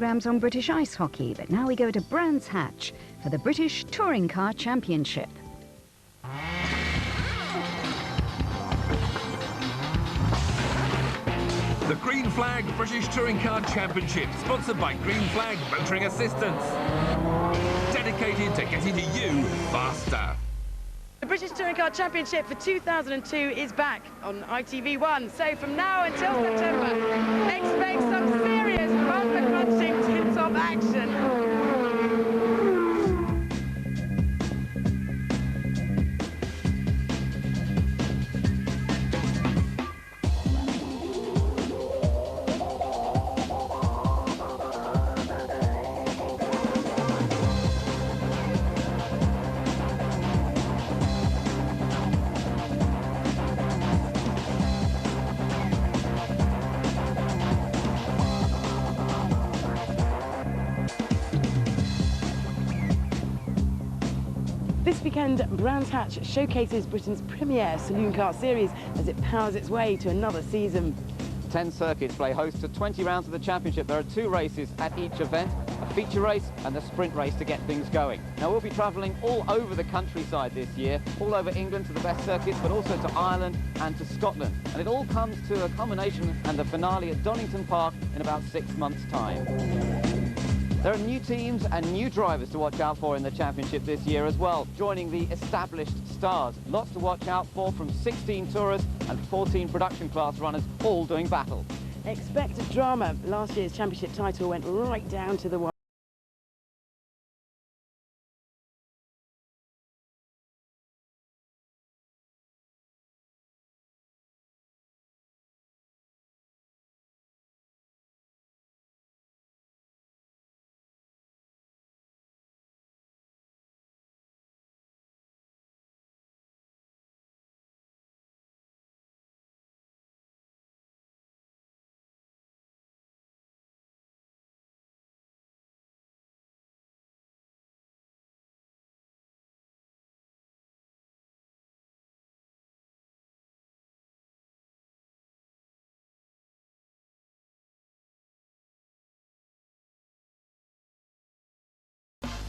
Programs on British ice hockey, but now we go to Brands Hatch for the British Touring Car Championship. The Green Flag British Touring Car Championship, sponsored by Green Flag Motoring Assistance. Dedicated to getting to you faster. The British Touring Car Championship for 2002 is back on ITV1. So from now until September, expect some serious bumper-crunching tip-top action. This weekend, Brands Hatch showcases Britain's premier saloon car series as it powers its way to another season. 10 circuits play host to 20 rounds of the championship. There are 2 races at each event, a feature race and the sprint race to get things going. Now we'll be travelling all over the countryside this year, all over England to the best circuits, but also to Ireland and to Scotland. And it all comes to a culmination and the finale at Donington Park in about 6 months' time. There are new teams and new drivers to watch out for in the championship this year as well, joining the established stars. Lots to watch out for from 16 tourers and 14 production class runners, all doing battle. Expect a drama. Last year's championship title went right down to the wire.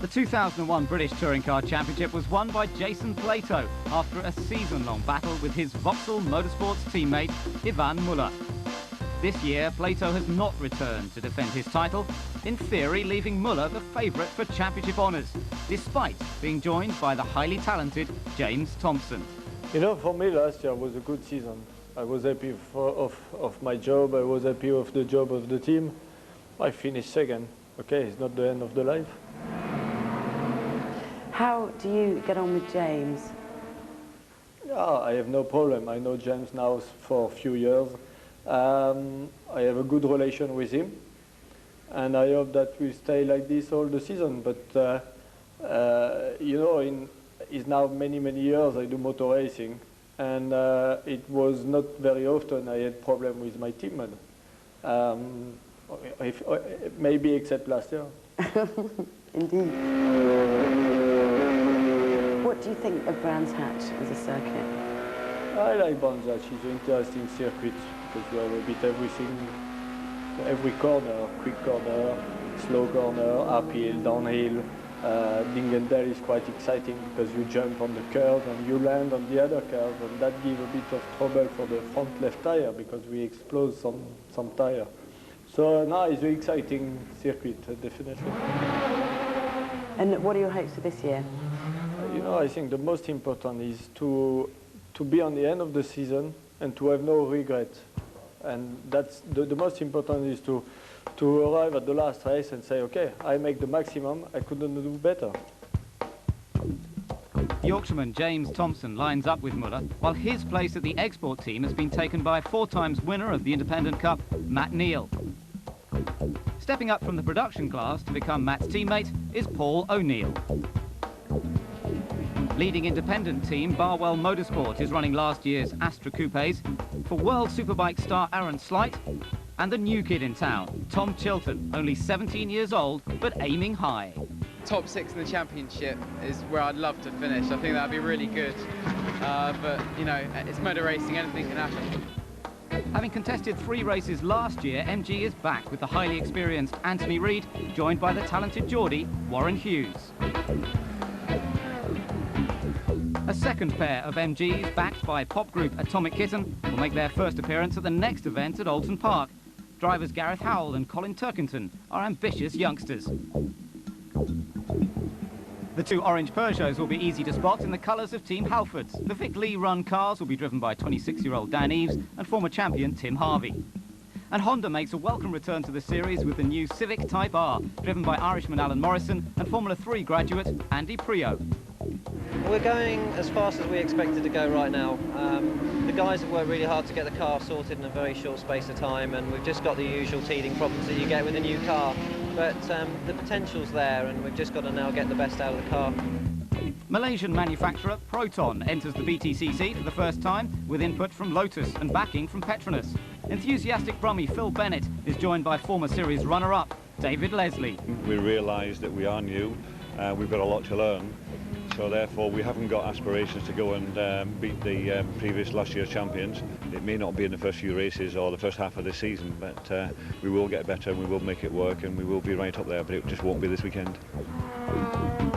The 2001 British Touring Car Championship was won by Jason Plato after a season-long battle with his Vauxhall Motorsport's teammate, Yvan Muller. This year, Plato has not returned to defend his title, in theory leaving Muller the favourite for championship honours, despite being joined by the highly talented James Thompson. You know, for me last year was a good season. I was happy of my job, I was happy with the job of the team. I finished second. Okay, it's not the end of the life. How do you get on with James? Yeah, I have no problem. I know James now for a few years. I have a good relation with him, and I hope that we stay like this all the season. But you know, it's now many years I do motor racing, and it was not very often I had problem with my teammate. Maybe except last year. Indeed. What do you think of Brands Hatch as a circuit? I like Brands Hatch. It's an interesting circuit because you have a bit everything, every corner, quick corner, slow corner, uphill, downhill. Dingendale is quite exciting because you jump on the curve and you land on the other curve, and that gives a bit of trouble for the front left tire because we explode some tire. So now it's an exciting circuit, definitely. And what are your hopes for this year? You know, I think the most important is to be on the end of the season and to have no regret. And that's the most important is to arrive at the last race and say, okay, I make the maximum, I couldn't do better. Yorkshireman James Thompson lines up with Muller, while his place at the export team has been taken by 4-time winner of the Independent Cup, Matt Neal. Stepping up from the production class to become Matt's teammate is Paul O'Neill. Leading independent team Vauxhall Motorsport is running last year's Astra Coupes for World Superbike star Aaron Slight and the new kid in town, Tom Chilton, only 17 years old but aiming high. Top 6 in the championship is where I'd love to finish. I think that'd be really good. But you know, it's motor racing, anything can happen. Having contested 3 races last year, MG is back with the highly experienced Anthony Reid, joined by the talented Geordie, Warren Hughes. A second pair of MGs, backed by pop group Atomic Kitten, will make their first appearance at the next event at Alton Park. Drivers Gareth Howell and Colin Turkington are ambitious youngsters. The 2 orange Peugeots will be easy to spot in the colours of Team Halfords. The Vic Lee-run cars will be driven by 26-year-old Dan Eves and former champion Tim Harvey. And Honda makes a welcome return to the series with the new Civic Type-R, driven by Irishman Alan Morrison and Formula 3 graduate Andy Priaulx. We're going as fast as we expected to go right now. The guys have worked really hard to get the car sorted in a very short space of time, and we've just got the usual teething problems that you get with a new car. But the potential's there, and we've just got to now get the best out of the car. Malaysian manufacturer Proton enters the BTCC for the first time with input from Lotus and backing from Petronas. Enthusiastic Brummie Phil Bennett is joined by former series runner-up David Leslie. We realise that we are new, we've got a lot to learn, so therefore we haven't got aspirations to go and beat the previous last year's champions. It may not be in the first few races or the first half of the season, but we will get better and we will make it work and we will be right up there, but it just won't be this weekend.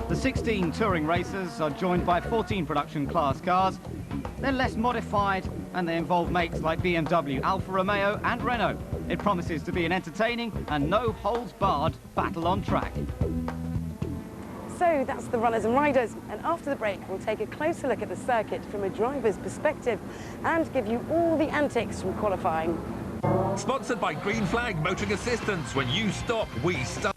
The 16 touring racers are joined by 14 production class cars. They're less modified and they involve makes like BMW, Alfa Romeo and Renault. It promises to be an entertaining and no-holds-barred battle on track. So that's the runners and riders, and after the break we'll take a closer look at the circuit from a driver's perspective and give you all the antics from qualifying. Sponsored by Green Flag Motoring Assistance. When you stop, we start.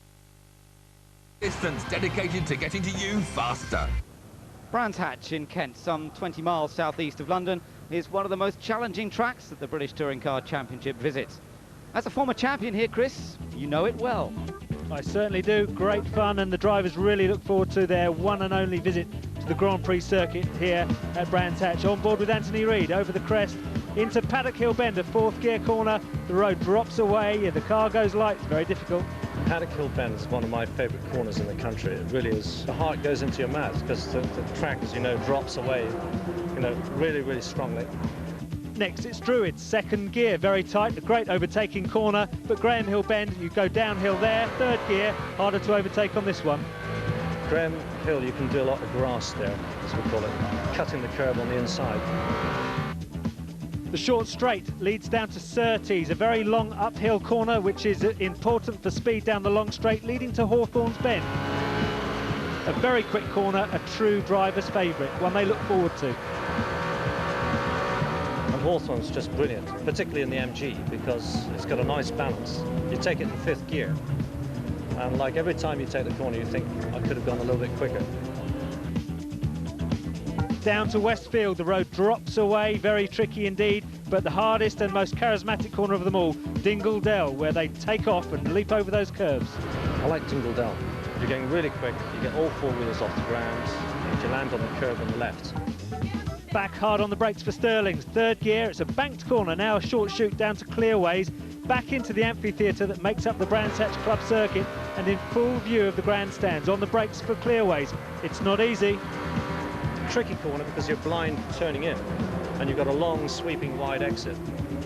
Assistance dedicated to getting to you faster. Brands Hatch in Kent, some 20 miles southeast of London, is one of the most challenging tracks that the British Touring Car Championship visits. As a former champion here, Chris, you know it well. I certainly do. Great fun, and the drivers really look forward to their one and only visit to the Grand Prix circuit here at Brands Hatch. On board with Anthony Reid over the crest into Paddock Hill Bend, a 4th gear corner. The road drops away, the car goes light. It's very difficult. Paddock Hill Bend is one of my favourite corners in the country. It really is. The heart goes into your mouth because the track, as you know, drops away, really, really strongly. Next it's Druid, 2nd gear, very tight, a great overtaking corner, but Graham Hill Bend, you go downhill there, 3rd gear, harder to overtake on this one. Graham Hill, you can do a lot of grass there, as we call it, cutting the curb on the inside. The short straight leads down to Surtees, a very long uphill corner which is important for speed down the long straight, leading to Hawthorne's Bend. A very quick corner, a true driver's favourite, one they look forward to. And Hawthorne's just brilliant, particularly in the MG, because it's got a nice balance. You take it in 5th gear, and like every time you take the corner, you think, I could have gone a little bit quicker. Down to Westfield, the road drops away, very tricky indeed, but the hardest and most charismatic corner of them all, Dingle Dell, where they take off and leap over those curves. I like Dingle Dell. You're going really quick, you get all 4 wheels off the ground, and you land on the curve on the left. Back hard on the brakes for Stirling's, 3rd gear, it's a banked corner, now a short shoot down to Clearways, back into the amphitheatre that makes up the Brands Hatch Club circuit, and in full view of the grandstands, on the brakes for Clearways. It's not easy. Tricky corner because you're blind turning in, and you've got a long sweeping wide exit.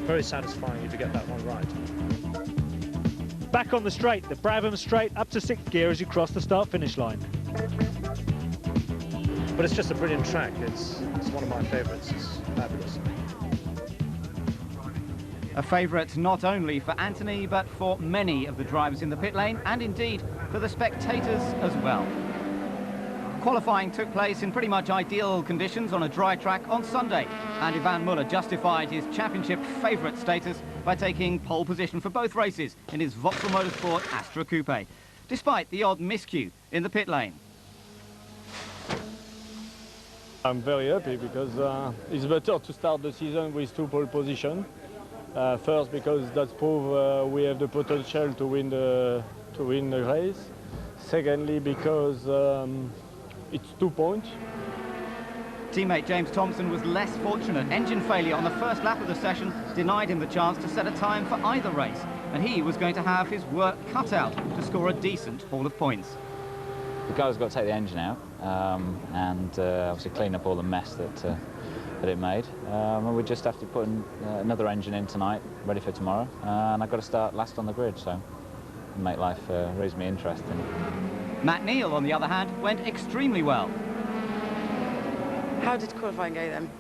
Very satisfying if you get that one right. Back on the straight, the Brabham straight up to 6th gear as you cross the start-finish line. But it's just a brilliant track. It's one of my favourites. It's fabulous. A favourite not only for Anthony, but for many of the drivers in the pit lane, and indeed for the spectators as well. Qualifying took place in pretty much ideal conditions on a dry track on Sunday, and Yvan Muller justified his championship favourite status by taking pole position for both races in his Vauxhall Motorsport Astra Coupe, despite the odd miscue in the pit lane. I'm very happy because it's better to start the season with 2 pole positions. First, because that's proof we have the potential to win the race. Secondly, because it's 2 points. Teammate James Thompson was less fortunate. Engine failure on the first lap of the session denied him the chance to set a time for either race, and he was going to have his work cut out to score a decent haul of points. The guy's got to take the engine out and obviously clean up all the mess that that it made. And we just have to put another engine in tonight, ready for tomorrow. And I've got to start last on the grid, so make life reasonably interesting. Matt Neal, on the other hand, went extremely well. How did qualifying go then?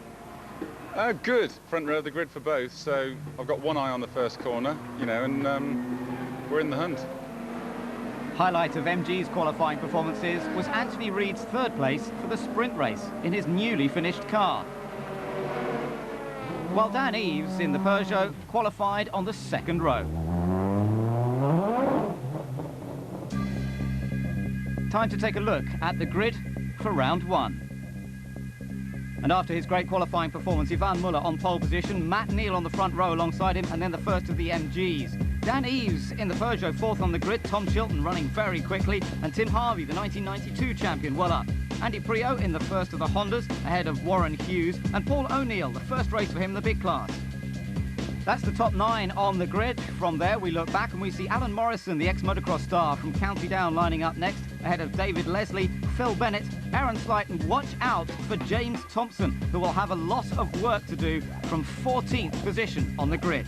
Good. Front row of the grid for both, so I've got one eye on the first corner, you know, and we're in the hunt. Highlight of MG's qualifying performances was Anthony Reid's third place for the sprint race in his newly finished car. While Dan Eves in the Peugeot qualified on the second row. Time to take a look at the grid for round one. And after his great qualifying performance, Yvan Muller on pole position, Matt Neal on the front row alongside him, and then the first of the MGs. Dan Eves in the Peugeot, fourth on the grid, Tom Chilton running very quickly, and Tim Harvey, the 1992 champion, well up. Andy Priaulx in the first of the Hondas, ahead of Warren Hughes, and Paul O'Neill, the first race for him in the big class. That's the top 9 on the grid. From there, we look back and we see Alan Morrison, the ex-motocross star from County Down, lining up next, ahead of David Leslie, Phil Bennett, Aaron Slight, and watch out for James Thompson, who will have a lot of work to do from 14th position on the grid.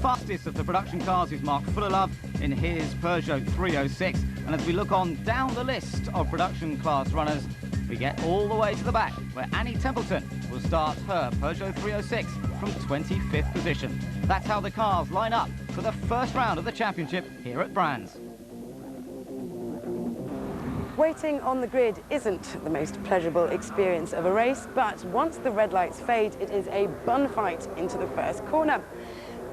Fastest of the production cars is Mark Fullerlove in his Peugeot 306. And as we look on down the list of production class runners, we get all the way to the back, where Annie Templeton will start her Peugeot 306 from 25th position. That's how the cars line up for the first round of the championship here at Brands. Waiting on the grid isn't the most pleasurable experience of a race, but once the red lights fade, it is a bun fight into the first corner.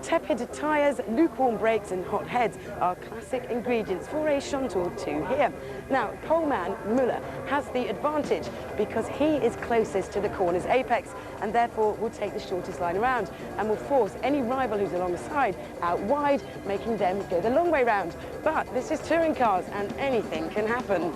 Tepid tyres, lukewarm brakes and hot heads are classic ingredients for a Chantal 2 here. Now, poleman Muller has the advantage because he is closest to the corner's apex and therefore will take the shortest line around and will force any rival who's along the side out wide, making them go the long way round. But this is touring cars and anything can happen.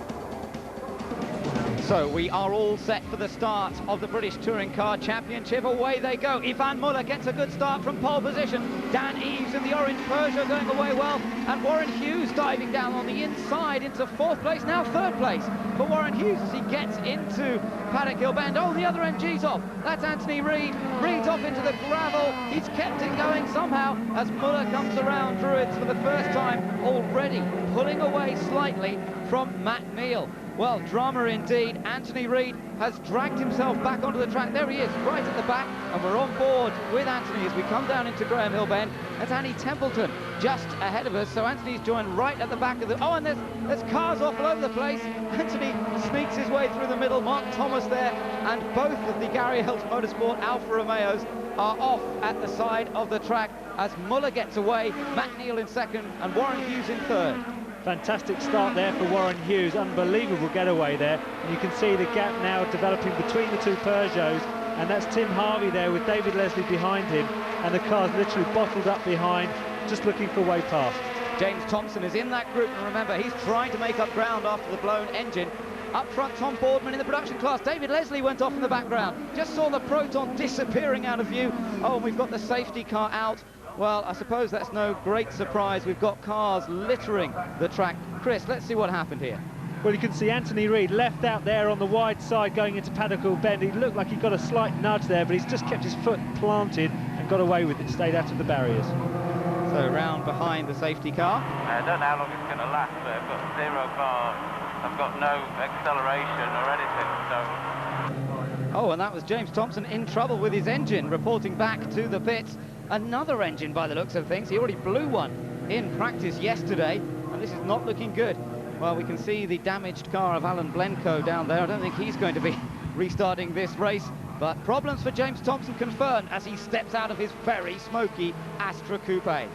So we are all set for the start of the British Touring Car Championship. Away they go. Yvan Muller gets a good start from pole position. Dan Eves in the orange Peugeot going away well. And Warren Hughes diving down on the inside into fourth place, now third place for Warren Hughes as he gets into Paddock Hill Bend. Oh, the other MG's off. That's Anthony Reid. Reid's off into the gravel. He's kept it going somehow as Muller comes around Druids for the first time, already pulling away slightly from Matt Neal. Well, drama indeed. Anthony Reid has dragged himself back onto the track. There he is, right at the back, and we're on board with Anthony as we come down into Graham Hill Bend. That's Annie Templeton just ahead of us, so Anthony's joined right at the back of the... Oh, and there's cars off all over the place. Anthony sneaks his way through the middle. Mark Thomas there, and both of the West Surrey Motorsport Alfa Romeos are off at the side of the track as Muller gets away, Matt Neal in second, and Warren Hughes in third. Fantastic start there for Warren Hughes, unbelievable getaway there. And you can see the gap now developing between the two Peugeots, and that's Tim Harvey there with David Leslie behind him, and the car's literally bottled up behind, just looking for a way past. James Thompson is in that group, and remember, he's trying to make up ground after the blown engine. Up front, Tom Boardman in the production class. David Leslie went off in the background. Just saw the Proton disappearing out of view. Oh, and we've got the safety car out. Well, I suppose that's no great surprise. We've got cars littering the track. Chris, let's see what happened here. Well, you can see Anthony Reid left out there on the wide side going into Paddock Hill Bend. He looked like he got a slight nudge there, but he's just kept his foot planted and got away with it, stayed out of the barriers. So round behind the safety car. I don't know how long it's going to last, but I've got 0 cars. I've got no acceleration or anything, so... Oh, and that was James Thompson in trouble with his engine, reporting back to the pits. Another engine by the looks of things. He already blew one in practice yesterday, and this is not looking good. Well, we can see the damaged car of Alan Blencoe down there. I don't think he's going to be restarting this race, but problems for James Thompson confirmed as he steps out of his very smoky Astra Coupe.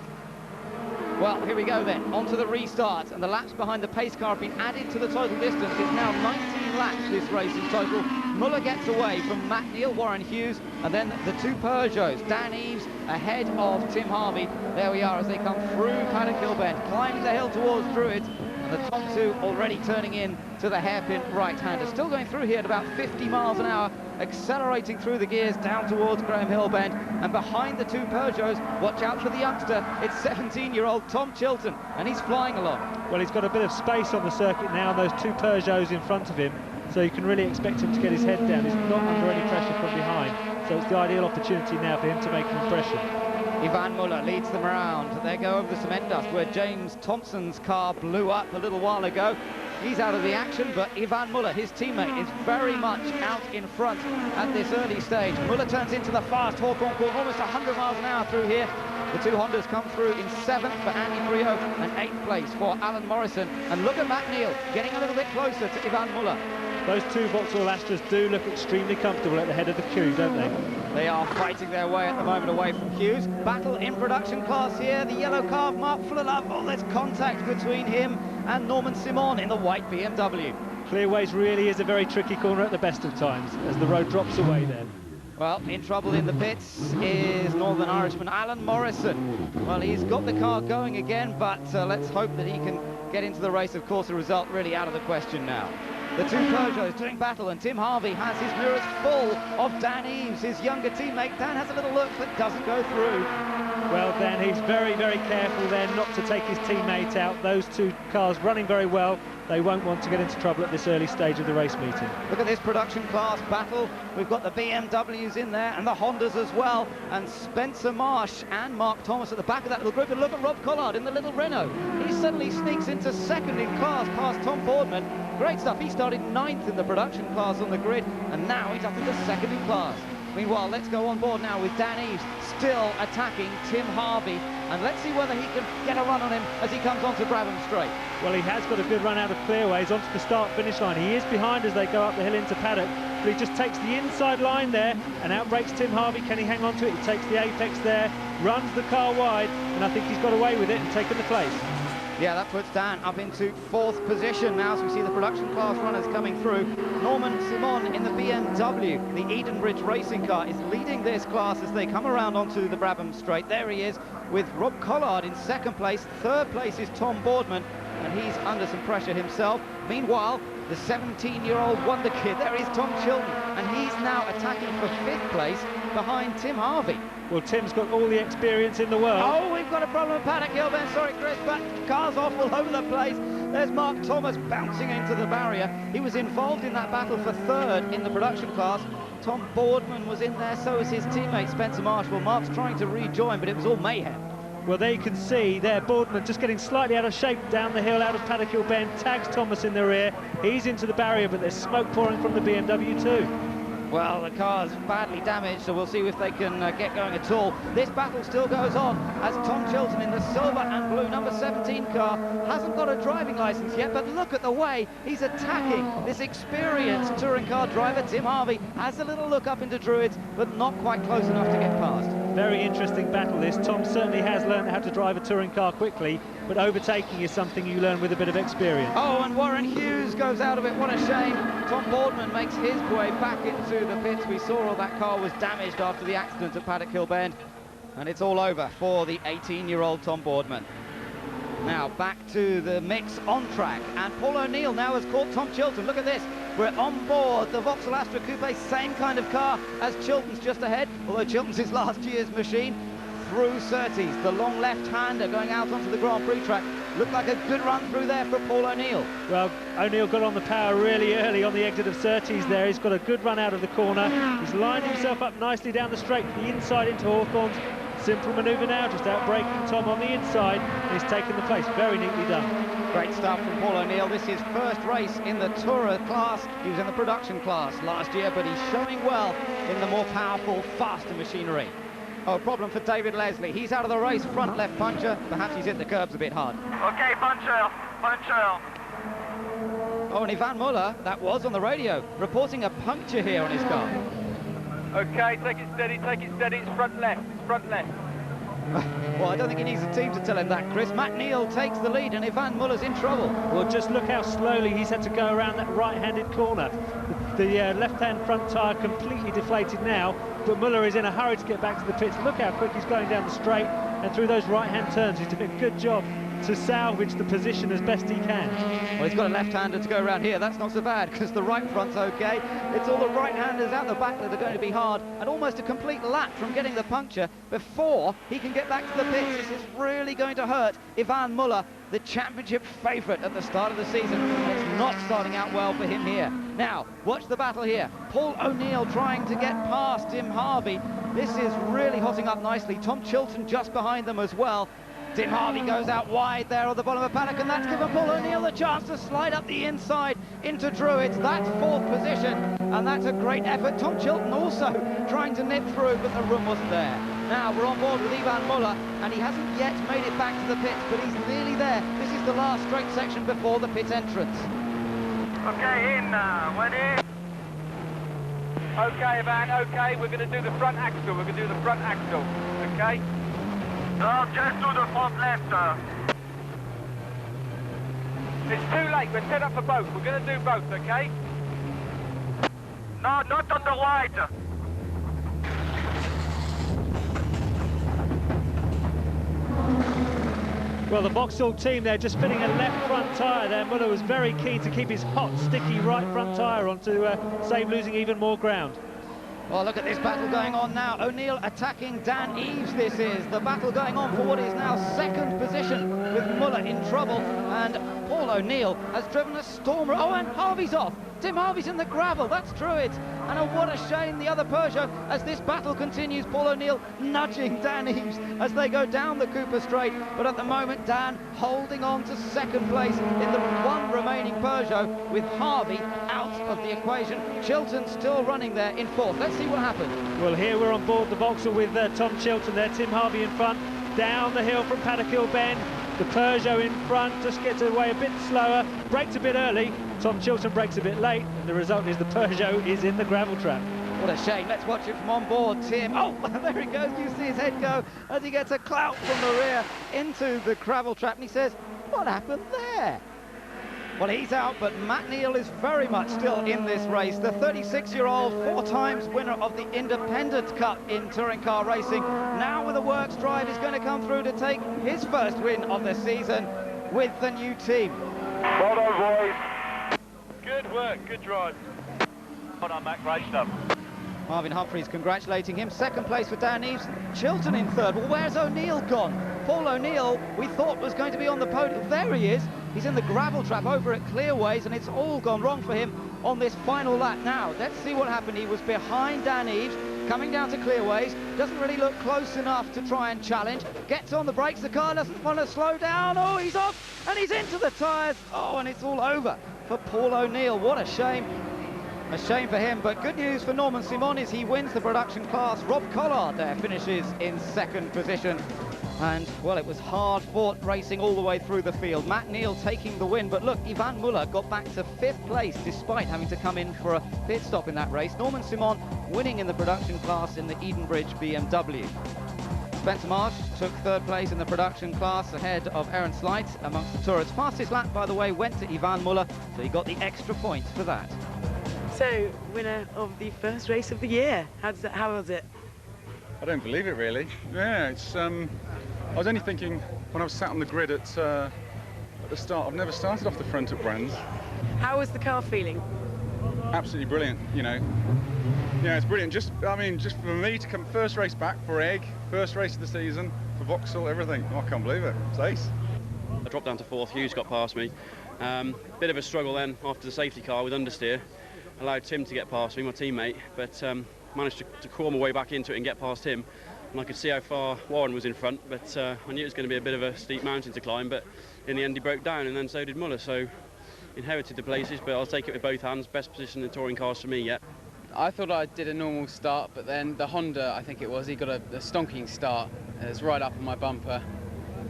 Well, here we go then, on to the restart, and the laps behind the pace car have been added to the total distance. It's now 19 laps this race in total. Muller gets away from Matt Neal, Warren Hughes, and then the two Peugeots. Dan Eves ahead of Tim Harvey. There we are as they come through Paddock Hill Bend, climbing the hill towards Druids, and the top two already turning in to the hairpin right-hander. Still going through here at about 50 miles an hour, accelerating through the gears down towards Graham Hill Bend, and behind the two Peugeots, watch out for the youngster. It's 17-year-old Tom Chilton, and he's flying along. Well, he's got a bit of space on the circuit now, and those two Peugeots in front of him. so you can really expect him to get his head down. He's not under any pressure from behind, so it's the ideal opportunity now for him to make an impression. Yvan Muller leads them around. They go over the cement dust where James Thompson's car blew up a little while ago. He's out of the action, but Yvan Muller, his teammate, is very much out in front at this early stage. Muller turns into the fast Hawthorne Court, almost 100 miles an hour through here. The two Hondas come through in 7th for Andy Priaulx and 8th place for Alan Morrison. And look at Matt Neal getting a little bit closer to Yvan Muller. Those two Vauxhall Astras do look extremely comfortable at the head of the queue, don't they? They are fighting their way at the moment away from Hughes. Battle in production class here. The yellow car of Mark Fullalove. Oh, there's contact between him and Norman Simon in the white BMW. Clearways really is a very tricky corner at the best of times as the road drops away there. Well, in trouble in the pits is Northern Irishman Alan Morrison. Well, he's got the car going again, but let's hope that he can get into the race. Of course, the result really out of the question now. The two Peugeots doing battle, and Tim Harvey has his mirrors full of Dan Eaves, his younger teammate. Dan has a little look, but doesn't go through. Well, Dan, he's very, very careful there not to take his teammate out. Those two cars running very well. They won't want to get into trouble at this early stage of the race meeting. Look at this production class battle. We've got the BMWs in there and the Hondas as well. And Spencer Marsh and Mark Thomas at the back of that little group. And look at Rob Collard in the little Renault. He suddenly sneaks into second in class past Tom Boardman. Great stuff. He started 9th in the production class on the grid, and now he's up into second in class. Meanwhile, let's go on board now with Dan Eaves still attacking Tim Harvey, and let's see whether he can get a run on him as he comes onto Brabham Straight. Well, he has got a good run out of Clearways onto the start-finish line. He is behind as they go up the hill into paddock, but he just takes the inside line there and outbrakes Tim Harvey. Can he hang on to it? He takes the apex there, runs the car wide, and I think he's got away with it and taken the place. Yeah, that puts Dan up into 4th position now, so we see the production class runners coming through. Norman Simon in the BMW, the Edenbridge racing car, is leading this class as they come around onto the Brabham Straight. There he is with Rob Collard in 2nd place. 3rd place is Tom Boardman, and he's under some pressure himself. Meanwhile, the 17-year-old wonder kid, there is Tom Chilton, and he's now attacking for 5th place behind Tim Harvey. Well, Tim's got all the experience in the world. Oh, we've got a problem at Paddock Hill then. Sorry, Chris, but cars off all over the place. There's Mark Thomas bouncing into the barrier. He was involved in that battle for 3rd in the production class. Tom Boardman was in there, so was his teammate Spencer Marsh. Well, Mark's trying to rejoin, but it was all mayhem. Well, there you can see there, Boardman just getting slightly out of shape down the hill out of Paddock Hill Bend, tags Thomas in the rear. He's into the barrier, but there's smoke pouring from the BMW too. Well, the car's badly damaged, so we'll see if they can get going at all. This battle still goes on as Tom Chilton in the silver and blue number 17 car hasn't got a driving license yet, but look at the way he's attacking this experienced touring car driver. Tim Harvey has a little look up into Druids, but not quite close enough to get past. Very interesting battle this. Tom certainly has learned how to drive a touring car quickly, but overtaking is something you learn with a bit of experience. Oh, and Warren Hughes goes out of it. What a shame. Tom Boardman makes his way back into the pits. We saw all that car was damaged after the accident at Paddock Hill Bend, and it's all over for the 18-year-old Tom Boardman. Now back to the mix on track, and Paul O'Neill now has caught Tom Chilton. Look at this. We're on board the Vauxhall Astra Coupe, same kind of car as Chilton's just ahead, although Chilton's his last year's machine. Through Surtees, the long left-hander going out onto the Grand Prix track. Looked like a good run through there for Paul O'Neill. Well, O'Neill got on the power really early on the exit of Surtees there. He's got a good run out of the corner. He's lined himself up nicely down the straight to the inside into Hawthorne's. Simple manoeuvre now, just outbraking Tom on the inside, and he's taken the place. Very neatly done. Great stuff from Paul O'Neill. This is first race in the Tourer class. He was in the production class last year, but he's showing well in the more powerful, faster machinery. Oh, problem for David Leslie. He's out of the race, front left puncher. Perhaps he's hit the curbs a bit hard. Okay, puncher. Oh, and Yvan Muller, that was on the radio, reporting a puncture here on his car. Okay, take it steady, it's front left, Well, I don't think he needs a team to tell him that, Chris. Matt Neal takes the lead, and Yvan Muller's in trouble. Well, just look how slowly he's had to go around that right-handed corner. The left-hand front tyre completely deflated now, but Muller is in a hurry to get back to the pits. Look how quick he's going down the straight, and through those right-hand turns, he's doing a good job to salvage the position as best he can. Well, he's got a left-hander to go around here. That's not so bad, because the right front's okay. It's all the right-handers out the back that are going to be hard, and almost a complete lap from getting the puncture before he can get back to the pits. This is really going to hurt Yvan Muller, the championship favourite at the start of the season. It's not starting out well for him here. Now, watch the battle here. Paul O'Neill trying to get past Tim Harvey. This is really hotting up nicely. Tom Chilton just behind them as well. Tim Harvey goes out wide there on the bottom of the paddock, and that's given Paul O'Neill the chance to slide up the inside into Druids. That's 4th position, and that's a great effort. Tom Chilton also trying to nip through, but the room wasn't there. Now we're on board with Yvan Muller, and he hasn't yet made it back to the pits, but he's nearly there. This is the last straight section before the pit entrance. Okay, in, ready? Okay, Van, okay, we're going to do the front axle, okay? No, just do the front left, sir. It's too late, we're set up for both, we're going to do both, okay? No, not on the right. Well, the Vauxhall team there just fitting a left front tyre there. Muller was very keen to keep his hot, sticky right front tyre on to save losing even more ground. Well, look at this battle going on now. O'Neill attacking Dan Eaves, this is. The battle going on for what is now 2nd position with Muller in trouble. And Paul O'Neill has driven a storm. Oh, and Harvey's off. Tim Harvey's in the gravel. That's Druids. And what a shame, the other Peugeot, as this battle continues. Paul O'Neill nudging Dan Eaves as they go down the Cooper Straight. But at the moment, Dan holding on to 2nd place in the one remaining Peugeot with Harvey out of the equation. Chilton still running there in 4th. Let's see what happens. Well, here we're on board the Vauxhall with Tom Chilton there, Tim Harvey in front, down the hill from Paddock Hill Bend. The Peugeot in front just gets away a bit slower, brakes a bit early. Tom Chilton brakes a bit late, and the result is the Peugeot is in the gravel trap. What a shame. Let's watch it from on board, Tim. Oh, there he goes. You see his head go as he gets a clout from the rear into the gravel trap, and he says, what happened there? Well, he's out, but Matt Neal is very much still in this race. The 36-year-old, 4 times winner of the Independent Cup in touring car racing. Now with a works drive, is going to come through to take his first win of the season with the new team. Well done, boys. Good work, good drive. Well done, Matt, great stuff. Marvin Humphreys congratulating him. 2nd place for Dan Eaves. Chilton in 3rd. Well, where's O'Neill gone? Paul O'Neill, we thought was going to be on the podium. There he is. He's in the gravel trap over at Clearways, and it's all gone wrong for him on this final lap. Now, let's see what happened. He was behind Dan Eaves, coming down to Clearways. Doesn't really look close enough to try and challenge. Gets on the brakes. The car doesn't want to slow down. Oh, he's off, and he's into the tyres. Oh, and it's all over for Paul O'Neill. What a shame. A shame for him, but good news for Norman Simon is he wins the production class. Rob Collard there finishes in 2nd position. And, well, it was hard-fought racing all the way through the field. Matt Neal taking the win, but look, Yvan Muller got back to 5th place despite having to come in for a pit stop in that race. Norman Simon winning in the production class in the Edenbridge BMW. Spencer Marsh took 3rd place in the production class ahead of Aaron Slight amongst the tourists. Fastest lap, by the way, went to Yvan Muller, so he got the extra point for that. So, winner of the first race of the year. How was it? I don't believe it, really. Yeah, it's. I was only thinking when I was sat on the grid at the start. I've never started off the front at Brands. How was the car feeling? Absolutely brilliant. You know, yeah, it's brilliant. Just for me to come first race back for Egg, first race of the season for Vauxhall, everything. Oh, I can't believe it. It's ace. I dropped down to 4th. Hughes got past me. Bit of a struggle then after the safety car with understeer. Allowed Tim to get past me, my teammate, but managed to crawl my way back into it and get past him. And I could see how far Warren was in front, but I knew it was going to be a bit of a steep mountain to climb, but in the end he broke down, and then so did Muller, so inherited the places, but I'll take it with both hands. Best position in the touring cars for me yet. I thought I did a normal start, but then the Honda, I think it was, he got a stonking start. It was right up on my bumper.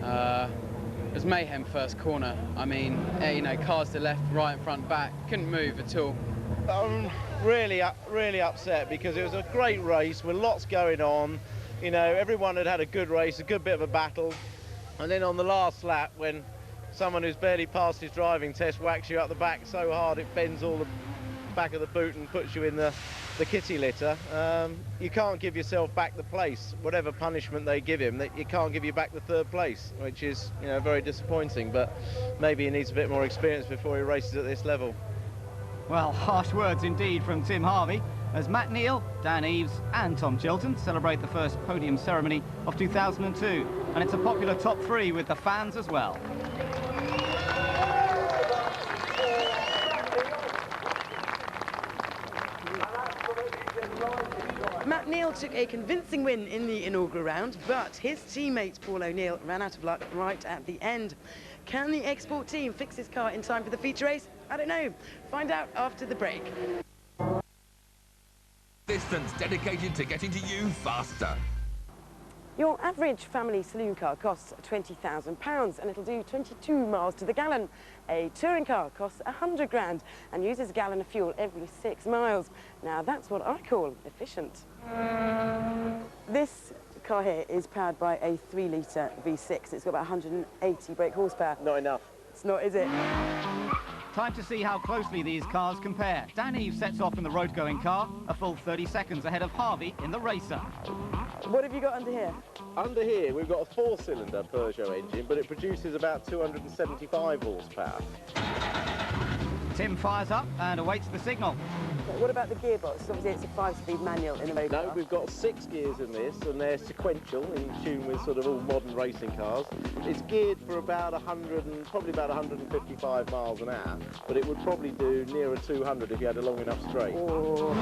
It was mayhem first corner. I mean, you know, cars to left, right, front, back, couldn't move at all. I'm really upset because it was a great race with lots going on. You know, everyone had a good race, a good bit of a battle. And then on the last lap, when someone who's barely passed his driving test whacks you up the back so hard it bends all the back of the boot and puts you in the kitty litter, you can't give yourself back the place. Whatever punishment they give him, you can't give you back the 3rd place, which is, you know, very disappointing. But maybe he needs a bit more experience before he races at this level. Well, harsh words indeed from Tim Harvey, as Matt Neal, Dan Eaves and Tom Chilton celebrate the first podium ceremony of 2002. And it's a popular top 3 with the fans as well. Neal took a convincing win in the inaugural round, but his teammate Paul O'Neill ran out of luck right at the end. Can the Export team fix his car in time for the feature race? I don't know. Find out after the break. Distance dedicated to getting to you faster. Your average family saloon car costs £20,000 and it'll do 22 miles to the gallon. A touring car costs 100 grand and uses a gallon of fuel every 6 miles. Now that's what I call efficient. This car here is powered by a 3-litre V6. It's got about 180 brake horsepower. Not enough. It's not, is it? Time to see how closely these cars compare. Dan Eves sets off in the road-going car, a full 30 seconds ahead of Harvey in the racer. What have you got under here? Under here, we've got a 4-cylinder Peugeot engine, but it produces about 275 horsepower. Tim fires up and awaits the signal. What about the gearbox? Obviously it's a 5-speed manual in a road car. No, we've got 6 gears in this, and they're sequential in tune with sort of all modern racing cars. It's geared for about 155 miles an hour, but it would probably do nearer 200 if you had a long enough straight. Oh.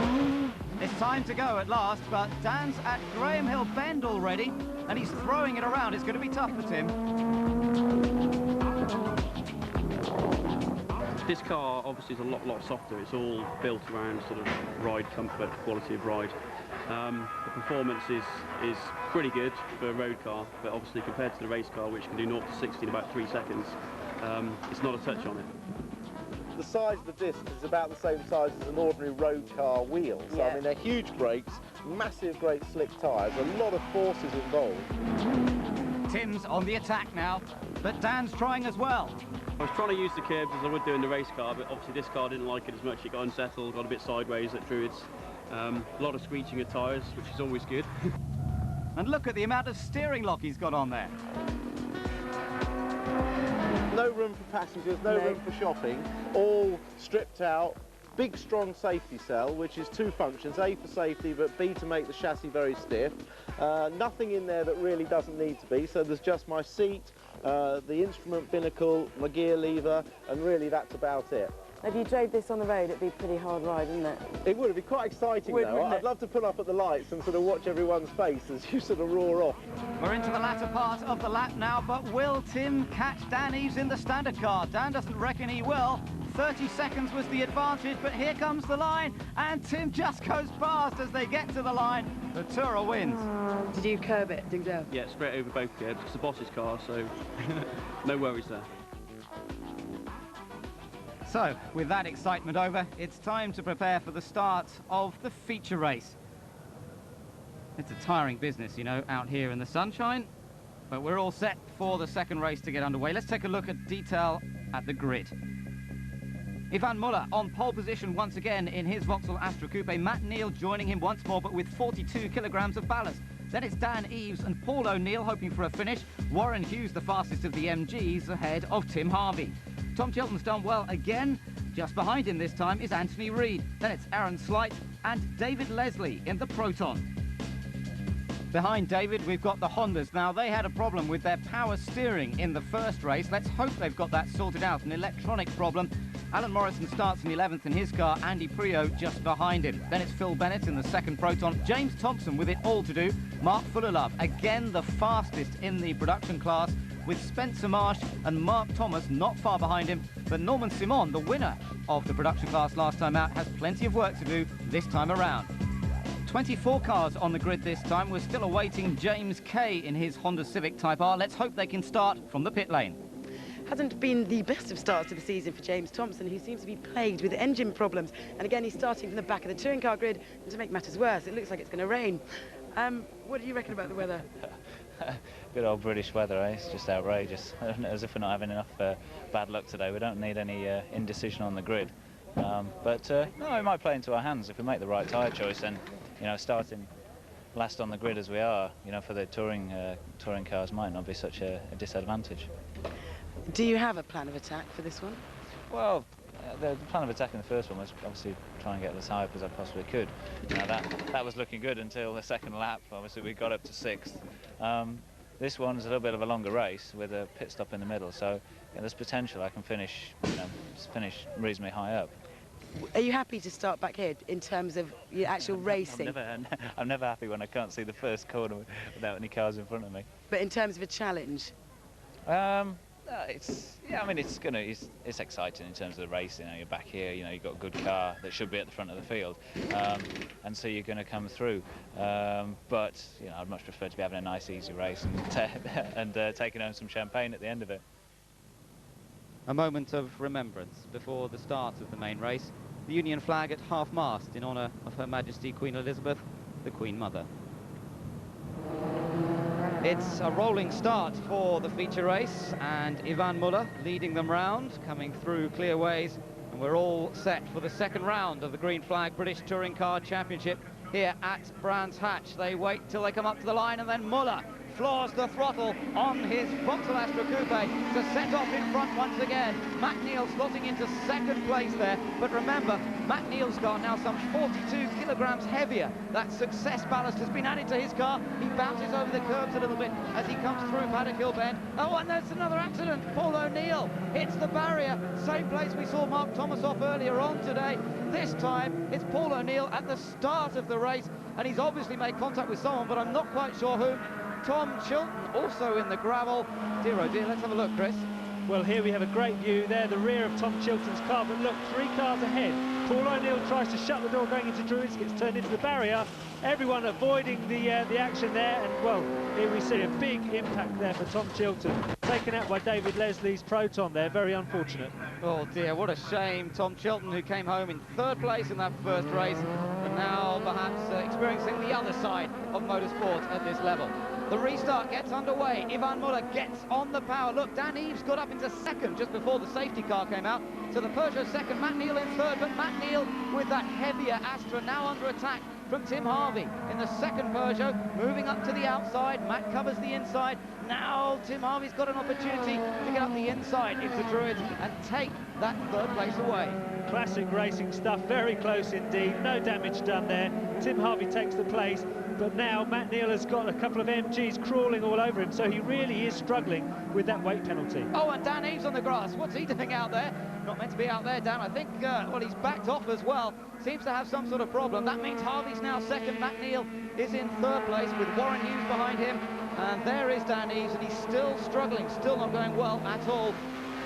It's time to go at last, but Dan's at Graham Hill Bend already, and he's throwing it around. It's going to be tough for Tim. This car obviously is a lot softer. It's all built around sort of ride comfort, quality of ride. The performance is pretty good for a road car, but obviously compared to the race car, which can do 0 to 60 in about 3 seconds, it's not a touch on it. The size of the disc is about the same size as an ordinary road car wheel. So, I mean, they're huge brakes, massive, great slick tyres, a lot of forces involved. Tim's on the attack now, but Dan's trying as well. I was trying to use the curbs as I would do in the race car, but obviously this car didn't like it as much. It got unsettled, got a bit sideways at Druids. A lot of screeching of tyres, which is always good. And look at the amount of steering lock he's got on there. No room for passengers, no room for shopping, all stripped out. Big, strong safety cell, which is 2 functions, A for safety, but B to make the chassis very stiff. Nothing in there that really doesn't need to be, so there's just my seat, the instrument binnacle, my gear lever, and really that's about it. If you drove this on the road, it'd be a pretty hard ride, wouldn't it? It would. It'd be quite exciting, though. I'd love to pull up at the lights and sort of watch everyone's face as you sort of roar off. We're into the latter part of the lap now, but will Tim catch Dan Eves in the standard car? Dan doesn't reckon he will. 30 seconds was the advantage, but here comes the line, and Tim just goes past as they get to the line. The Tourer wins. Did you curb it, dig down? Yeah, straight over both curbs. It's the boss's car, so no worries there. So, with that excitement over, it's time to prepare for the start of the feature race. It's a tiring business, you know, out here in the sunshine, but we're all set for the second race to get underway. Let's take a look at detail at the grid. Yvan Muller on pole position once again in his Vauxhall Astra Coupe. Matt Neal joining him once more, but with 42 kilograms of ballast. Then it's Dan Eves and Paul O'Neill hoping for a finish. Warren Hughes, the fastest of the MGs, ahead of Tim Harvey. Tom Chilton's done well again. Just behind him this time is Anthony Reid. Then it's Aaron Slight and David Leslie in the Proton. Behind David, we've got the Hondas. Now, they had a problem with their power steering in the first race. Let's hope they've got that sorted out, an electronic problem. Alan Morrison starts in 11th in his car, Andy Priaulx just behind him. Then it's Phil Bennett in the second Proton. James Thompson with it all to do. Mark Fullerlove, again the fastest in the production class, with Spencer Marsh and Mark Thomas not far behind him. But Norman Simon, the winner of the production class last time out, has plenty of work to do this time around. 24 cars on the grid this time. We're still awaiting James Kay in his Honda Civic Type-R. Let's hope they can start from the pit lane. Hasn't been the best of starts to the season for James Thompson, who seems to be plagued with engine problems. And again, he's starting from the back of the touring car grid. And to make matters worse, it looks like it's going to rain. What do you reckon about the weather? Good old British weather, eh? It's just outrageous. As if we're not having enough bad luck today. We don't need any indecision on the grid. No, it might play into our hands if we make the right tyre choice. And you know, starting last on the grid as we are, you know, for the touring cars might not be such a disadvantage. Do you have a plan of attack for this one? Well, the plan of attack in the first one was obviously try and get as high up as I possibly could. You know, that was looking good until the second lap. Obviously, we got up to 6th. This one's a little bit of a longer race with a pit stop in the middle, so there's potential I can finish reasonably high up. Are you happy to start back here in terms of your actual racing? I'm never happy when I can't see the first corner without any cars in front of me. But in terms of a challenge? I mean, it's exciting in terms of the racing. You know, you're back here. You know, you've got a good car that should be at the front of the field, and so you're going to come through. But you know, I'd much prefer to be having a nice, easy race and taking home some champagne at the end of it. A moment of remembrance before the start of the main race. The Union flag at half-mast in honour of Her Majesty Queen Elizabeth, the Queen Mother. It's a rolling start for the feature race, and Yvan Muller leading them round, coming through clear ways, and we're all set for the second round of the Green Flag British Touring Car Championship here at Brands Hatch. They wait till they come up to the line, and then Muller floors the throttle on his Vauxhall Astra Coupe to set off in front once again. Matt Neal slotting into second place there, but remember, Matt Neal's car now some 42 kilograms heavier. That success ballast has been added to his car. He bounces over the curbs a little bit as he comes through Paddock Hill Bend. Oh, and there's another accident. Paul O'Neill hits the barrier. Same place we saw Mark Thomas off earlier on today. This time, it's Paul O'Neill at the start of the race, and he's obviously made contact with someone, but I'm not quite sure who. Tom Chilton also in the gravel. Dear oh dear, let's have a look, Chris. Well, here we have a great view there, the rear of Tom Chilton's car, but look, 3 cars ahead. Paul O'Neill tries to shut the door going into Druids, gets turned into the barrier. Everyone avoiding the action there, and well, here we see a big impact there for Tom Chilton. Taken out by David Leslie's Proton there, very unfortunate. Oh dear, what a shame. Tom Chilton, who came home in 3rd place in that first race, and now perhaps experiencing the other side of motorsport at this level. The restart gets underway. Yvan Muller gets on the power. Look, Dan Eves got up into 2nd just before the safety car came out. So the Peugeot 2nd, Matt Neal in 3rd, but Matt Neal with that heavier Astra now under attack from Tim Harvey in the 2nd Peugeot, moving up to the outside. Matt covers the inside. Now Tim Harvey's got an opportunity to get up the inside into Druids and take that 3rd place away. Classic racing stuff, very close indeed, no damage done there. Tim Harvey takes the place, but now Matt Neal has got a couple of MGs crawling all over him, so he really is struggling with that weight penalty. Oh, and Dan Eves on the grass. What's he doing out there? Not meant to be out there, Dan. I think, well, he's backed off as well. Seems to have some sort of problem. That means Harvey's now 2nd. Matt Neal is in 3rd place with Warren Hughes behind him. And there is Dan Eves, and he's still struggling, still not going well at all.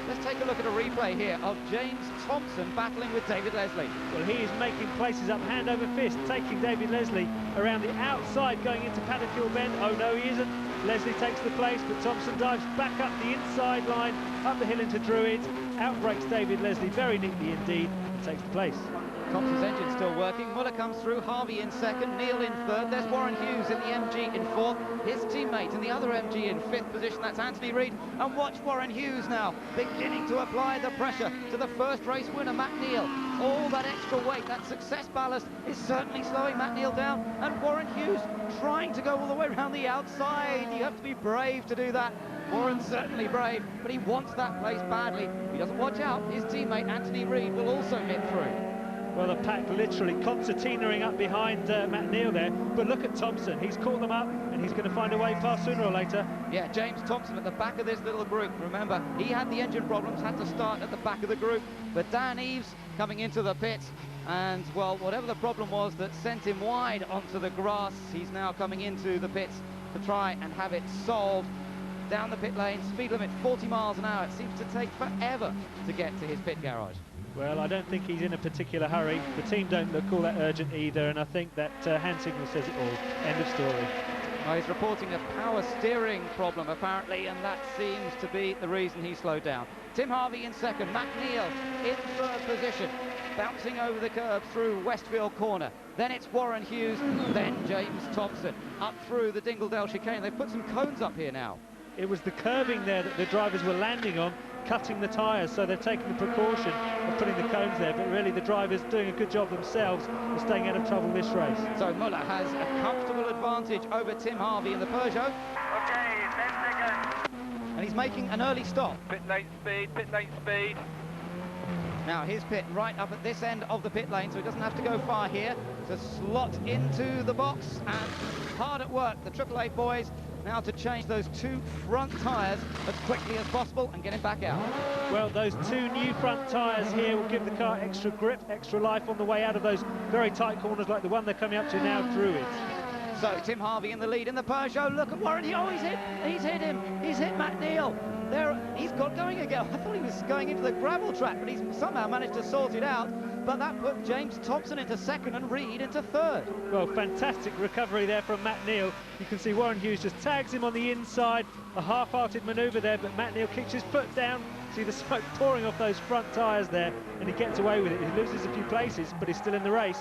Let's take a look at a replay here of James Thompson battling with David Leslie. Well, he is making places up hand over fist, taking David Leslie around the outside going into Paddock Hill Bend. Oh no, he isn't. Leslie takes the place, but Thompson dives back up the inside line, up the hill into Druids, outbreaks David Leslie very neatly indeed, and takes the place. Thompson's engine still working. Muller comes through, Harvey in 2nd, Neal in 3rd. There's Warren Hughes in the MG in 4th. His teammate in the other MG in 5th position, that's Anthony Reid. And watch Warren Hughes now, beginning to apply the pressure to the first race winner, Matt Neal. All that extra weight, that success ballast, is certainly slowing Matt Neal down. And Warren Hughes trying to go all the way around the outside. You have to be brave to do that. Warren's certainly brave, but he wants that place badly. If he doesn't watch out, his teammate Anthony Reid will also nip through. Well, the pack literally concertinaing up behind Matt Neal there, but look at Thompson. He's caught them up, and he's going to find a way past sooner or later. Yeah, James Thompson at the back of this little group. Remember, he had the engine problems, had to start at the back of the group, but Dan Eves coming into the pits, and, well, whatever the problem was that sent him wide onto the grass, he's now coming into the pits to try and have it solved. Down the pit lane, speed limit 40 miles an hour. It seems to take forever to get to his pit garage. Well, I don't think he's in a particular hurry. The team don't look all that urgent either, and I think that hand signal says it all. End of story. Well, he's reporting a power steering problem, apparently, and that seems to be the reason he slowed down. Tim Harvey in 2nd, Matt Neal in 3rd position, bouncing over the curb through Westfield Corner. Then it's Warren Hughes, then James Thompson, up through the Dingledale chicane. They've put some cones up here now. It was the curbing there that the drivers were landing on, cutting the tyres, so they've taken the precaution of putting the cones there, but really the drivers doing a good job themselves of staying out of trouble this race. So Muller has a comfortable advantage over Tim Harvey in the Peugeot. Okay, 10 seconds. And he's making an early stop. Pit lane speed, pit lane speed. Now his pit right up at this end of the pit lane, so he doesn't have to go far here to slot into the box, and hard at work, the Triple Eight boys. now to change those 2 front tyres as quickly as possible and get him back out. Well, those 2 new front tyres here will give the car extra grip, extra life on the way out of those very tight corners like the one they're coming up to now, Druids. So Tim Harvey in the lead in the Peugeot. Look at Warren. Oh, he's hit him. He's hit Matt Neal. There, he's got going again. I thought he was going into the gravel track, but he's somehow managed to sort it out. But that put James Thompson into second and Reid into third. Well, fantastic recovery there from Matt Neal. You can see Warren Hughes just tags him on the inside. A half-hearted manoeuvre there, but Matt Neal kicks his foot down. See the smoke pouring off those front tyres there, and he gets away with it. He loses a few places, but he's still in the race.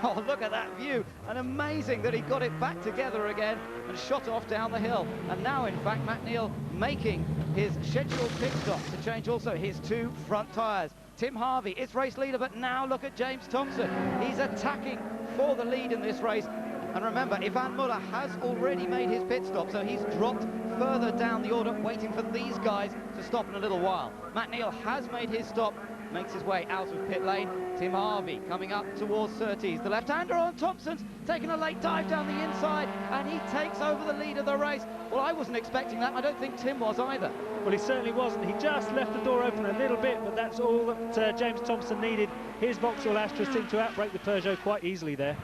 Oh, look at that view, and amazing that he got it back together again and shot off down the hill. And now, in fact, Matt Neal making his scheduled pit stop to change also his 2 front tyres. Tim Harvey is race leader, but now look at James Thompson. He's attacking for the lead in this race. And remember, Yvan Muller has already made his pit stop, so he's dropped further down the order, waiting for these guys to stop in a little while. Matt Neal has made his stop, makes his way out of pit lane. Tim Harvey coming up towards Surtees. The left-hander on Thompson's taking a late dive down the inside, and he takes over the lead of the race. Well, I wasn't expecting that. I don't think Tim was either. Well, he certainly wasn't. He just left the door open a little bit, but that's all that James Thompson needed. His Vauxhall Astra seemed to outbrake the Peugeot quite easily there.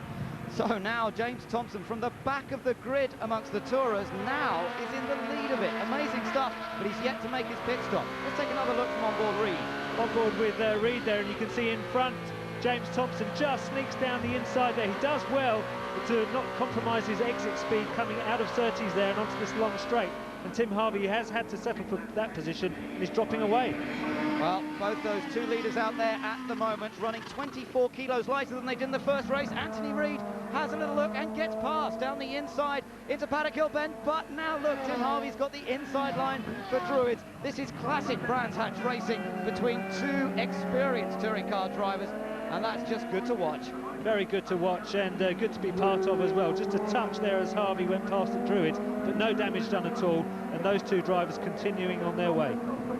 So now James Thompson from the back of the grid amongst the Tourers now is in the lead of it. Amazing stuff, but he's yet to make his pit stop. Let's take another look from onboard Reid. On board with Reid there, and you can see in front James Thompson just sneaks down the inside there. He does well to not compromise his exit speed coming out of Surtees there and onto this long straight. And Tim Harvey has had to settle for that position and is dropping away. Well, both those 2 leaders out there at the moment running 24 kilos lighter than they did in the first race. Anthony Reid has a little look and gets past down the inside into Paddock Hill Bend. But now look, Tim Harvey's got the inside line for Druids. This is classic Brands Hatch racing between 2 experienced touring car drivers, and that's just good to watch. Very good to watch and good to be part of as well. Just a touch there as Harvey went past the Druids, but no damage done at all, and those 2 drivers continuing on their way.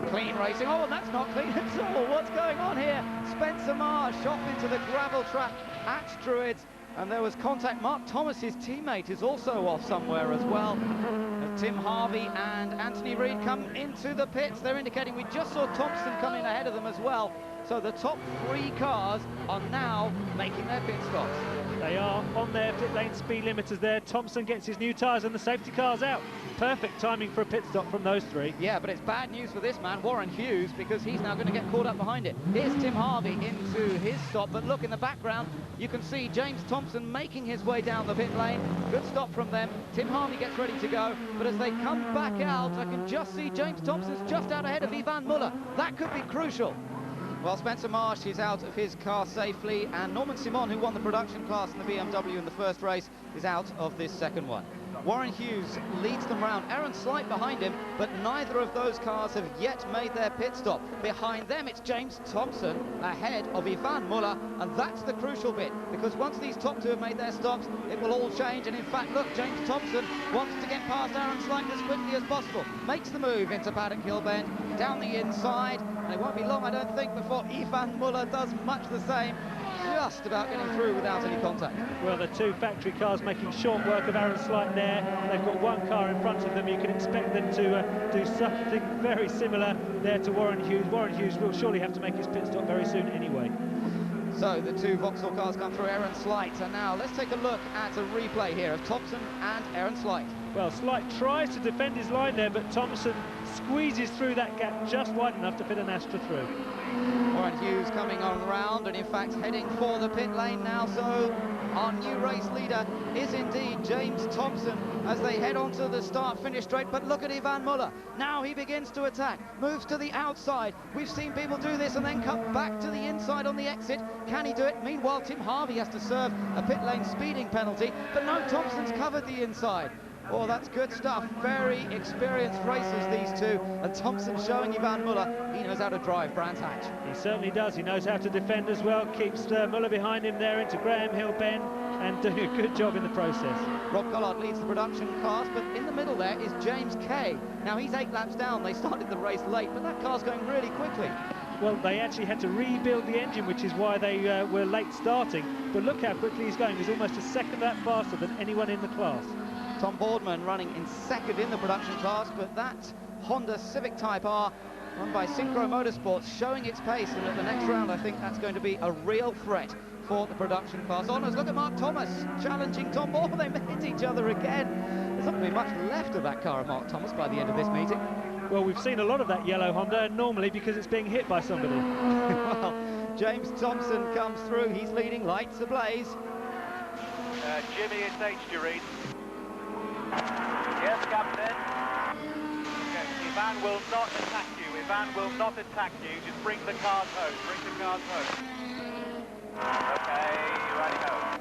Clean racing. Oh, that's not clean at all. What's going on here? Spencer Marsh off into the gravel track at Druids, and there was contact. Mark Thomas, his teammate, is also off somewhere as well. As Tim Harvey and Anthony Reid come into the pits, they're indicating we just saw Thompson come in ahead of them as well. So the top 3 cars are now making their pit stops. They are on their pit lane speed limiters there. Thompson gets his new tyres and the safety car's out. Perfect timing for a pit stop from those 3. Yeah, but it's bad news for this man, Warren Hughes, because he's now going to get caught up behind it. Here's Tim Harvey into his stop, but look in the background, you can see James Thompson making his way down the pit lane. Good stop from them. Tim Harvey gets ready to go, but as they come back out, I can just see James Thompson's just out ahead of Yvan Muller. That could be crucial. Well, Spencer Marsh is out of his car safely, and Norman Simon, who won the production class in the BMW in the first race, is out of this second one. Warren Hughes leads them round. Aaron Slight behind him, but neither of those cars have yet made their pit stop. Behind them, it's James Thompson ahead of Yvan Muller, and that's the crucial bit, because once these top 2 have made their stops, it will all change. And in fact, look, James Thompson wants to get past Aaron Slight as quickly as possible. Makes the move into Paddock Hill Bend, down the inside, and it won't be long, I don't think, before Yvan Muller does much the same. Just about getting through without any contact. Well, the 2 factory cars making short work of Aaron Slight there. They've got 1 car in front of them. You can expect them to do something very similar there to Warren Hughes. Warren Hughes will surely have to make his pit stop very soon anyway. So the 2 Vauxhall cars come through, Aaron Slight, and now let's take a look at a replay here of Thompson and Aaron Slight. Well, Slight tries to defend his line there, but Thompson squeezes through that gap just wide enough to fit an Astra through. Warren Hughes coming on round, and in fact heading for the pit lane now, so our new race leader is indeed James Thompson as they head onto the start-finish straight. But look at Yvan Muller. Now he begins to attack, moves to the outside. We've seen people do this and then come back to the inside on the exit. Can he do it? Meanwhile, Tim Harvey has to serve a pit lane speeding penalty, but no, Thompson's covered the inside. Oh, that's good stuff. Very experienced racers, these 2. And Thompson showing Yvan Muller he knows how to drive Brands Hatch. He certainly does. He knows how to defend as well. Keeps Muller behind him there into Graham Hill Bend and doing a good job in the process. Rob Collard leads the production class, but in the middle there is James Kay. Now, he's 8 laps down. They started the race late, but that car's going really quickly. Well, they actually had to rebuild the engine, which is why they were late starting. But look how quickly he's going. He's almost a second lap faster than anyone in the class. Tom Boardman running in second in the production class, but that Honda Civic Type-R run by Synchro Motorsport showing its pace, and at the next round I think that's going to be a real threat for the production class honours. Look at Mark Thomas challenging Tom Boardman. They hit each other again. There's not going to be much left of that car of Mark Thomas by the end of this meeting. Well, we've seen a lot of that yellow Honda, normally because it's being hit by somebody. Well, James Thompson comes through. He's leading, lights ablaze. Jimmy, it's H, Reid. Yes, Captain. Okay, Yvan will not attack you. Yvan will not attack you. Just bring the cars home. Bring the cars home. Okay, righty ho.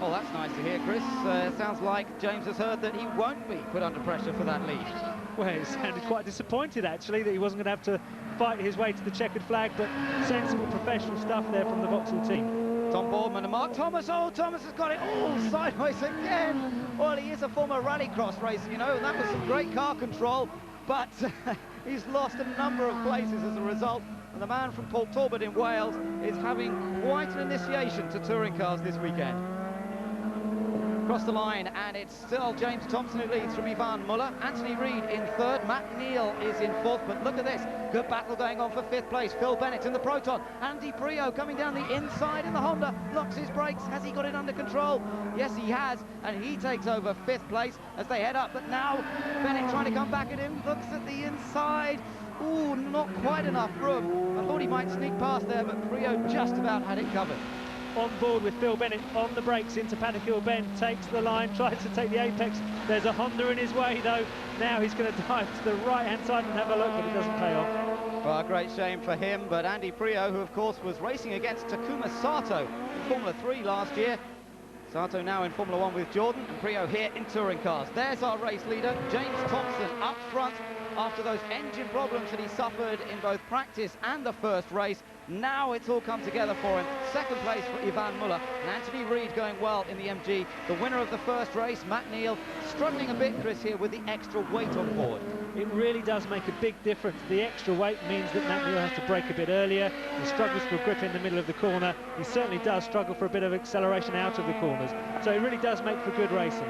Oh, that's nice to hear, Chris. Sounds like James has heard that he won't be put under pressure for that lead. Well, he sounded quite disappointed, actually, that he wasn't going to have to fight his way to the checkered flag, but sensible professional stuff there from the Vauxhall team. Tom Boardman and Mark Thomas. Oh, Thomas has got it all sideways again. Well, he is a former rallycross racer, you know, and that was some great car control, but he's lost a number of places as a result. And the man from Port Talbot in Wales is having quite an initiation to touring cars this weekend. Across the line, and it's still James Thompson who leads from Yvan Muller. Anthony Reid in third. Matt Neal is in fourth, but look at this. Good battle going on for fifth place. Phil Bennett in the Proton. Andy Priaulx coming down the inside in the Honda. Locks his brakes. Has he got it under control? Yes, he has, and he takes over fifth place as they head up. But now Bennett trying to come back at him. Looks at the inside. Ooh, not quite enough room. I thought he might sneak past there, but Priaulx just about had it covered. On board with Phil Bennett on the brakes into Paddock Hill Bend, takes the line, tries to take the apex. There's a Honda in his way though. Now he's going to dive to the right hand side and have a look, but it doesn't pay off. Well, a great shame for him, but Andy Priaulx, who of course was racing against Takuma Sato in Formula 3 last year. Sato now in Formula 1 with Jordan, and Priaulx here in touring cars. There's our race leader, James Thompson, up front after those engine problems that he suffered in both practice and the first race. Now it's all come together for him. Second place for Yvan Muller, and Anthony Reid going well in the MG. The winner of the first race, Matt Neal, struggling a bit, Chris, here with the extra weight on board. It really does make a big difference. The extra weight means that Matt Neal has to brake a bit earlier. He struggles for grip in the middle of the corner. He certainly does struggle for a bit of acceleration out of the corners. So it really does make for good racing.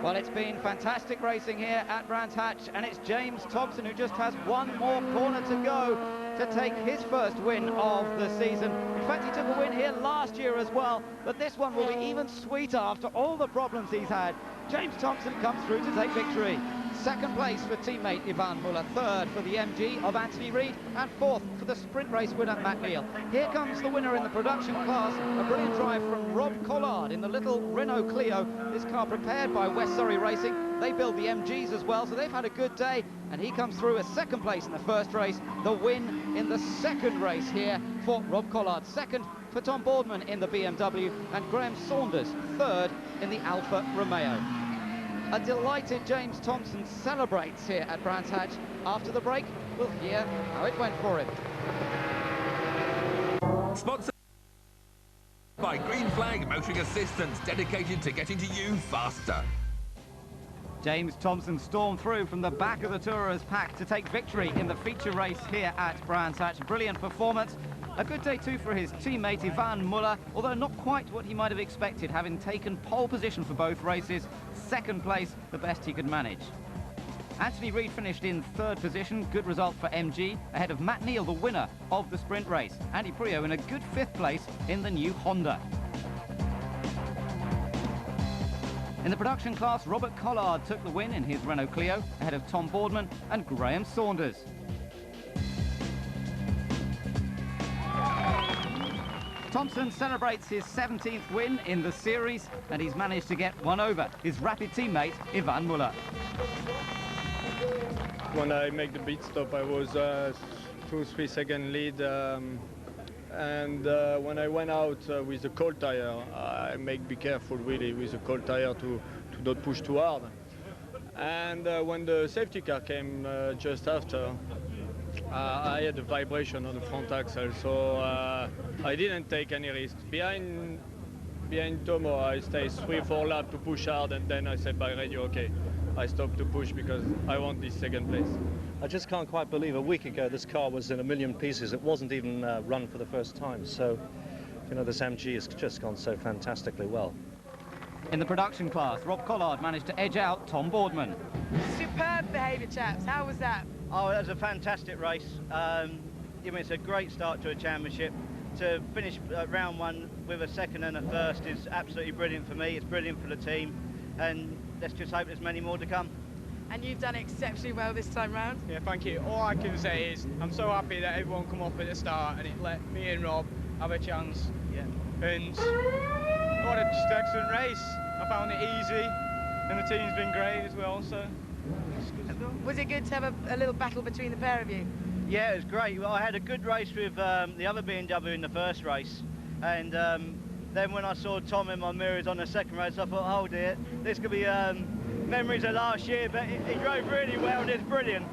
Well, it's been fantastic racing here at Brands Hatch, and it's James Thompson who just has one more corner to go to take his first win of the season. In fact, he took a win here last year as well, but this one will be even sweeter after all the problems he's had. James Thompson comes through to take victory. Second place for teammate Yvan Muller, third for the MG of Anthony Reid, and fourth for the sprint race winner Matt Neal. Here comes the winner in the production class, a brilliant drive from Rob Collard in the little Renault Clio. This car prepared by West Surrey Racing. They build the MGs as well, so they've had a good day, and he comes through as second place in the first race. The win in the second race here for Rob Collard. Second for Tom Boardman in the BMW, and Graham Saunders third in the Alfa Romeo. A delighted James Thompson celebrates here at Brands Hatch. After the break, we'll hear how it went for him. Sponsored by Green Flag Motoring Assistance, dedicated to getting to you faster. James Thompson stormed through from the back of the Tourers pack to take victory in the feature race here at Brands Hatch. Brilliant performance. A good day too for his teammate Yvan Muller, although not quite what he might have expected, having taken pole position for both races. Second place, the best he could manage. Anthony Reid finished in third position, good result for MG, ahead of Matt Neal, the winner of the sprint race. Andy Priaulx in a good fifth place in the new Honda. In the production class, Robert Collard took the win in his Renault Clio, ahead of Tom Boardman and Graham Saunders. Thompson celebrates his 17th win in the series, and he's managed to get one over his rapid teammate, Yvan Muller. When I make the pit stop, I was 2-3 second lead, and when I went out with the cold tire, I be careful really with the cold tire to not push too hard. And when the safety car came just after, I had a vibration on the front axle, so I didn't take any risks. Behind Tomo, I stayed 3-4 laps to push hard, and then I said by radio, okay, I stopped to push because I want this second place. I just can't quite believe a week ago this car was in a million pieces. It wasn't even run for the first time, so you know, this MG has just gone so fantastically well. In the production class, Rob Collard managed to edge out Tom Boardman. Superb behaviour, chaps. How was that? Oh, it was a fantastic race. I mean, it's a great start to a championship. To finish round one with a second and a first is absolutely brilliant for me. It's brilliant for the team, and let's just hope there's many more to come. And you've done exceptionally well this time round. Yeah, thank you. All I can say is I'm so happy that everyone come up at the start and it let me and Rob have a chance. Yeah. And what a just excellent race. I found it easy, and the team's been great as well. So. Was it good to have a little battle between the pair of you? Yeah, it was great. Well, I had a good race with the other BMW in the first race, and then when I saw Tom in my mirrors on the second race, I thought, oh dear, this could be memories of last year, but he drove really well and it's brilliant.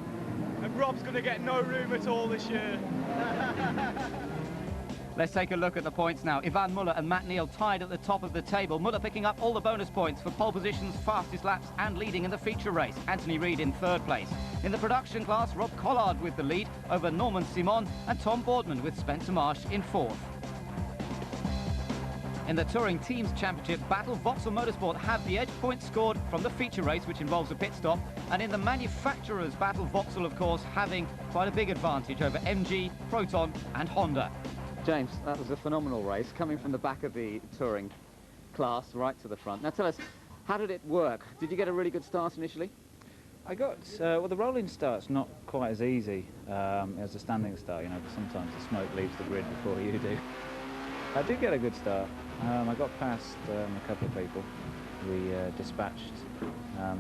And Rob's going to get no room at all this year. Let's take a look at the points now. Yvan Muller and Matt Neal tied at the top of the table. Muller picking up all the bonus points for pole positions, fastest laps and leading in the feature race. Anthony Reid in third place. In the production class, Rob Collard with the lead over Norman Simon and Tom Boardman with Spencer Marsh in fourth. In the Touring Teams Championship battle, Vauxhall Motorsport have the edge points scored from the feature race, which involves a pit stop. And in the manufacturers battle, Vauxhall, of course, having quite a big advantage over MG, Proton and Honda. James, that was a phenomenal race, coming from the back of the touring class right to the front. Now tell us, how did it work? Did you get a really good start initially? I got, well, the rolling start's not quite as easy as a standing start, you know, because sometimes the smoke leaves the grid before you do. I did get a good start. I got past a couple of people. We dispatched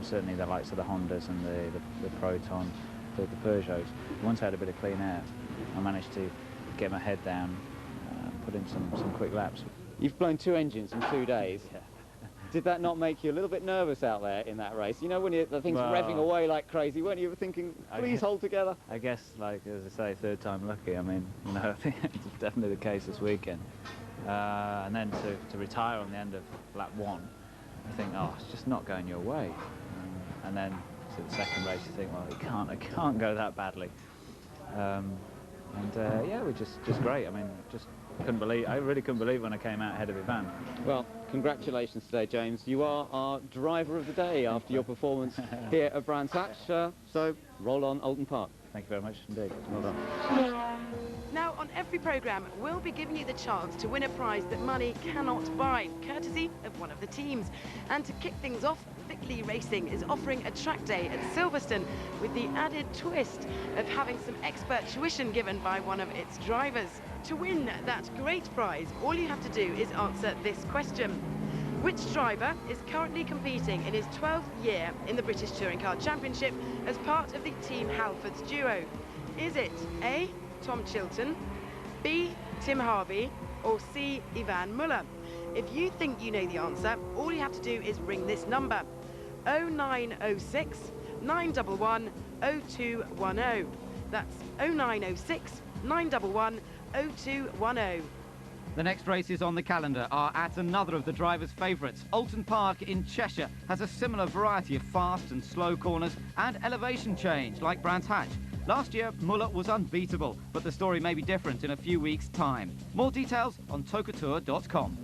certainly the likes of the Hondas and the Proton, the Peugeots. Once I had a bit of clean air, I managed to get my head down, put in some quick laps. You've blown 2 engines in 2 days. Yeah. Did that not make you a little bit nervous out there in that race? You know, when the thing's revving away like crazy, weren't you thinking, please hold together? I guess, like, as I say, third time lucky. I mean, you know, I think it's definitely the case this weekend. And then to retire on the end of lap 1, you think, oh, it's just not going your way. And then to the second race, you think, well, it can't go that badly. Yeah, we're just great. I mean, just couldn't believe. I really couldn't believe when I came out ahead of Yvan. Well, congratulations today, James. You are our driver of the day after your performance here at Brands Hatch. So roll on, Oulton Park. Thank you very much indeed. Well done. Now, on every programme, we'll be giving you the chance to win a prize that money cannot buy, courtesy of one of the teams. And to kick things off, Vickley Racing is offering a track day at Silverstone with the added twist of having some expert tuition given by one of its drivers. To win that great prize, all you have to do is answer this question. Which driver is currently competing in his 12th year in the British Touring Car Championship as part of the Team Halfords duo? Is it A, Tom Chilton, B, Tim Harvey, or C, Yvan Muller? If you think you know the answer, all you have to do is ring this number, 0906 911 0210. That's 0906 911 0210. The next races on the calendar are at another of the drivers' favourites. Oulton Park in Cheshire has a similar variety of fast and slow corners and elevation change, like Brands Hatch. Last year, Muller was unbeatable, but the story may be different in a few weeks' time. More details on tokatour.com.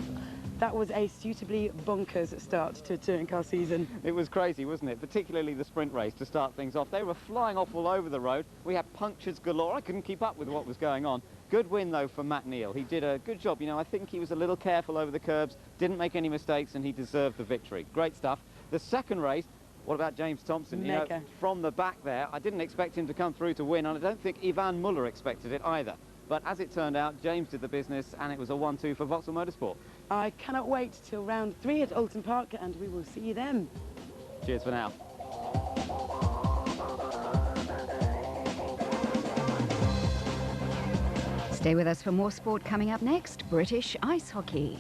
That was a suitably bonkers start to a touring car season. It was crazy, wasn't it? Particularly the sprint race to start things off. They were flying off all over the road. We had punctures galore. I couldn't keep up with what was going on. Good win, though, for Matt Neal. He did a good job. You know, I think he was a little careful over the curbs, didn't make any mistakes, and he deserved the victory. Great stuff. The second race, what about James Thompson? You know, from the back there, I didn't expect him to come through to win, and I don't think Yvan Muller expected it either. But as it turned out, James did the business, and it was a 1-2 for Vauxhall Motorsport. I cannot wait till round 3 at Oulton Park, and we will see you then. Cheers for now. Stay with us for more sport coming up next. British ice hockey.